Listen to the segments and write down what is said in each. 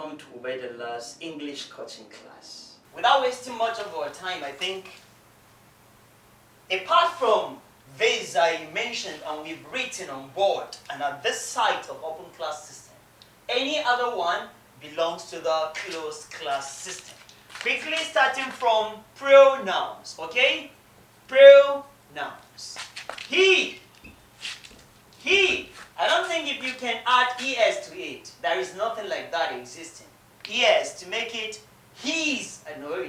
welcome to Ubaidullah's English coaching class. Without wasting much of our time, I think, apart from this I mentioned and we've written on board and at this site of open class system, any other one belongs to the closed class system. Quickly starting from pronouns, okay? Pronouns. He. I don't think if you can add es to it, there is nothing like that existing. Es to make it his. No,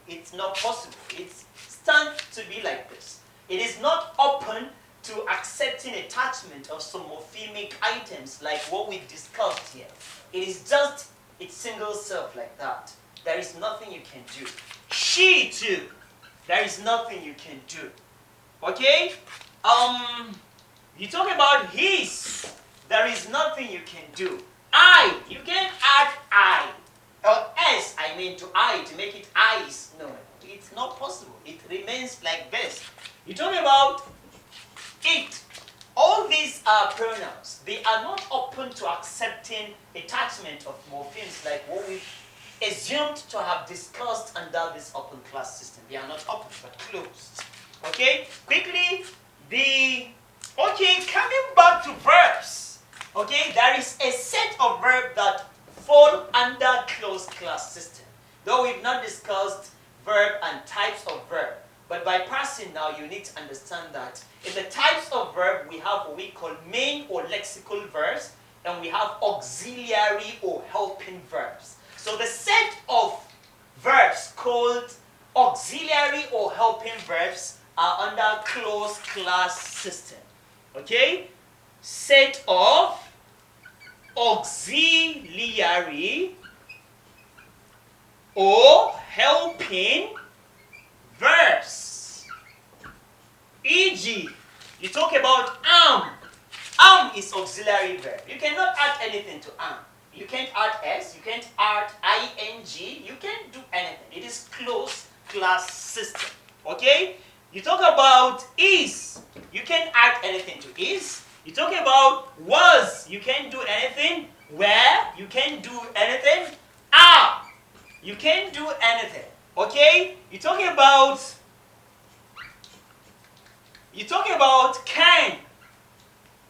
it's not possible. It stands to be like this. It is not open to accepting attachment of some morphemic items like what we've discussed here. It is just its single self like that. There is nothing you can do. She too. There is nothing you can do. Okay? You talk about his. There is nothing you can do. I. You can add I. Or s, I mean to I, to make it eyes. No, it's not possible. It remains like this. You talk about it. All these are pronouns. They are not open to accepting attachment of morphemes like what we assumed to have discussed under this open class system. They are not open but closed. Okay? Quickly, coming back to verbs. Okay, there is a set of verbs that fall under closed class system. Though we've not discussed verb and types of verb. But by passing now, you need to understand that in the types of verb, we have what we call main or lexical verbs, and we have auxiliary or helping verbs. So the set of verbs called auxiliary or helping verbs are under closed class system. Okay? Set of auxiliary or helping verbs. E.g., you talk about am. Am is auxiliary verb. You cannot add anything to am. You can't add s, you can't add ing, you can't do anything. It is closed class system. Okay? You talk about is. You can't add anything to is. You talk about was. You can't do anything. Where. You can't do anything. Are. You can't do anything. Okay? You talk about can.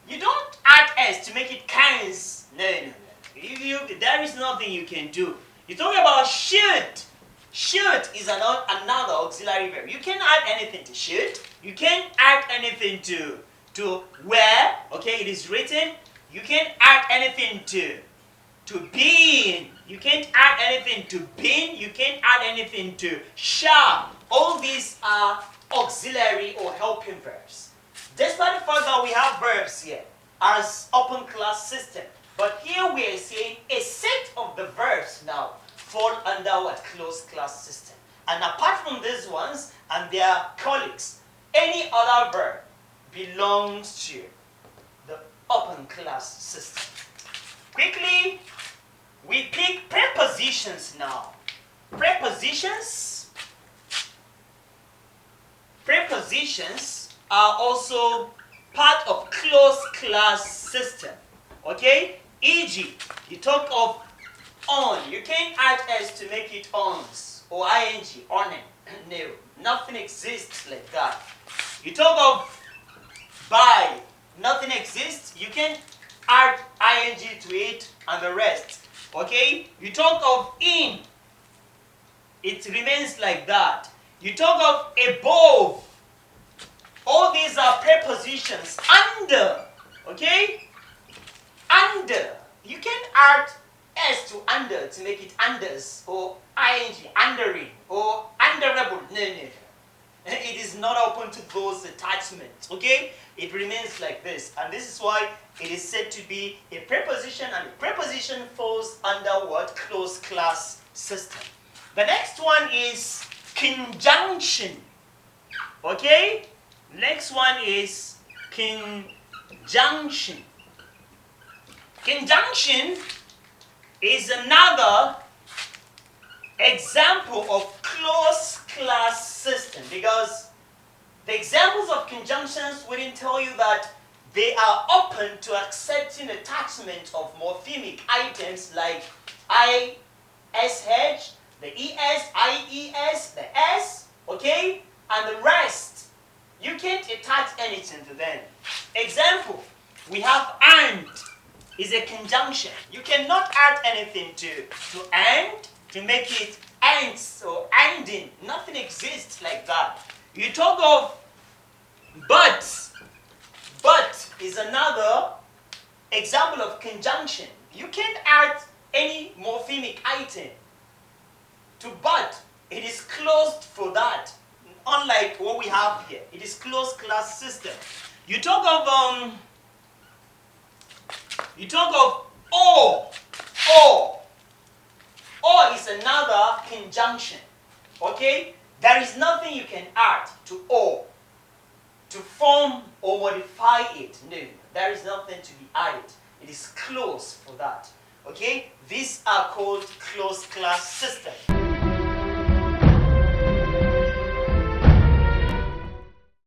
You don't add s to make it cans. No. There is nothing you can do. You talk about should. Should is another auxiliary verb. You can't add anything to should. You can't add anything to where. Okay, it is written. You can't add anything to being. You can't add anything to been. You can't add anything to shall. All these are auxiliary or helping verbs. Despite the fact that we have verbs here as open class system, but here we are saying a set of the verbs now fall under what? Closed class system. And apart from these ones and their colleagues, any other verb belongs to the open class system. Quickly, we pick prepositions now. Prepositions are also part of closed class system. Okay? E.g., you talk of on. You can't add s to make it ons or ing, on it. No, nothing exists like that. You talk of by. Nothing exists. You can't add ing to it and the rest. Okay? You talk of in. It remains like that. You talk of above. All these are prepositions. Under. Okay? Under. You can't add s to under to make it unders or ing, undering or underable. No. It is not open to those attachments. Okay? It remains like this. And this is why it is said to be a preposition, and a preposition falls under what? Closed class system. The next one is conjunction. Okay? Next one is conjunction. Conjunction is another example of closed class system, because the examples of conjunctions wouldn't tell you that they are open to accepting attachment of morphemic items like I-S-H, the E-S, I-E-S, the S, okay? And the rest, you can't attach anything to them. Example, we have and is a conjunction. You cannot add anything to and to make it ends or ending. Nothing exists like that. You talk of but. But is another example of conjunction. You can't add any morphemic item to but. It is closed for that. Unlike what we have here. It is closed class system. You talk of or. Or is another conjunction. Okay? There is nothing you can add to or to form or modify it. No, there is nothing to be added. It is closed for that. Okay? These are called closed class systems.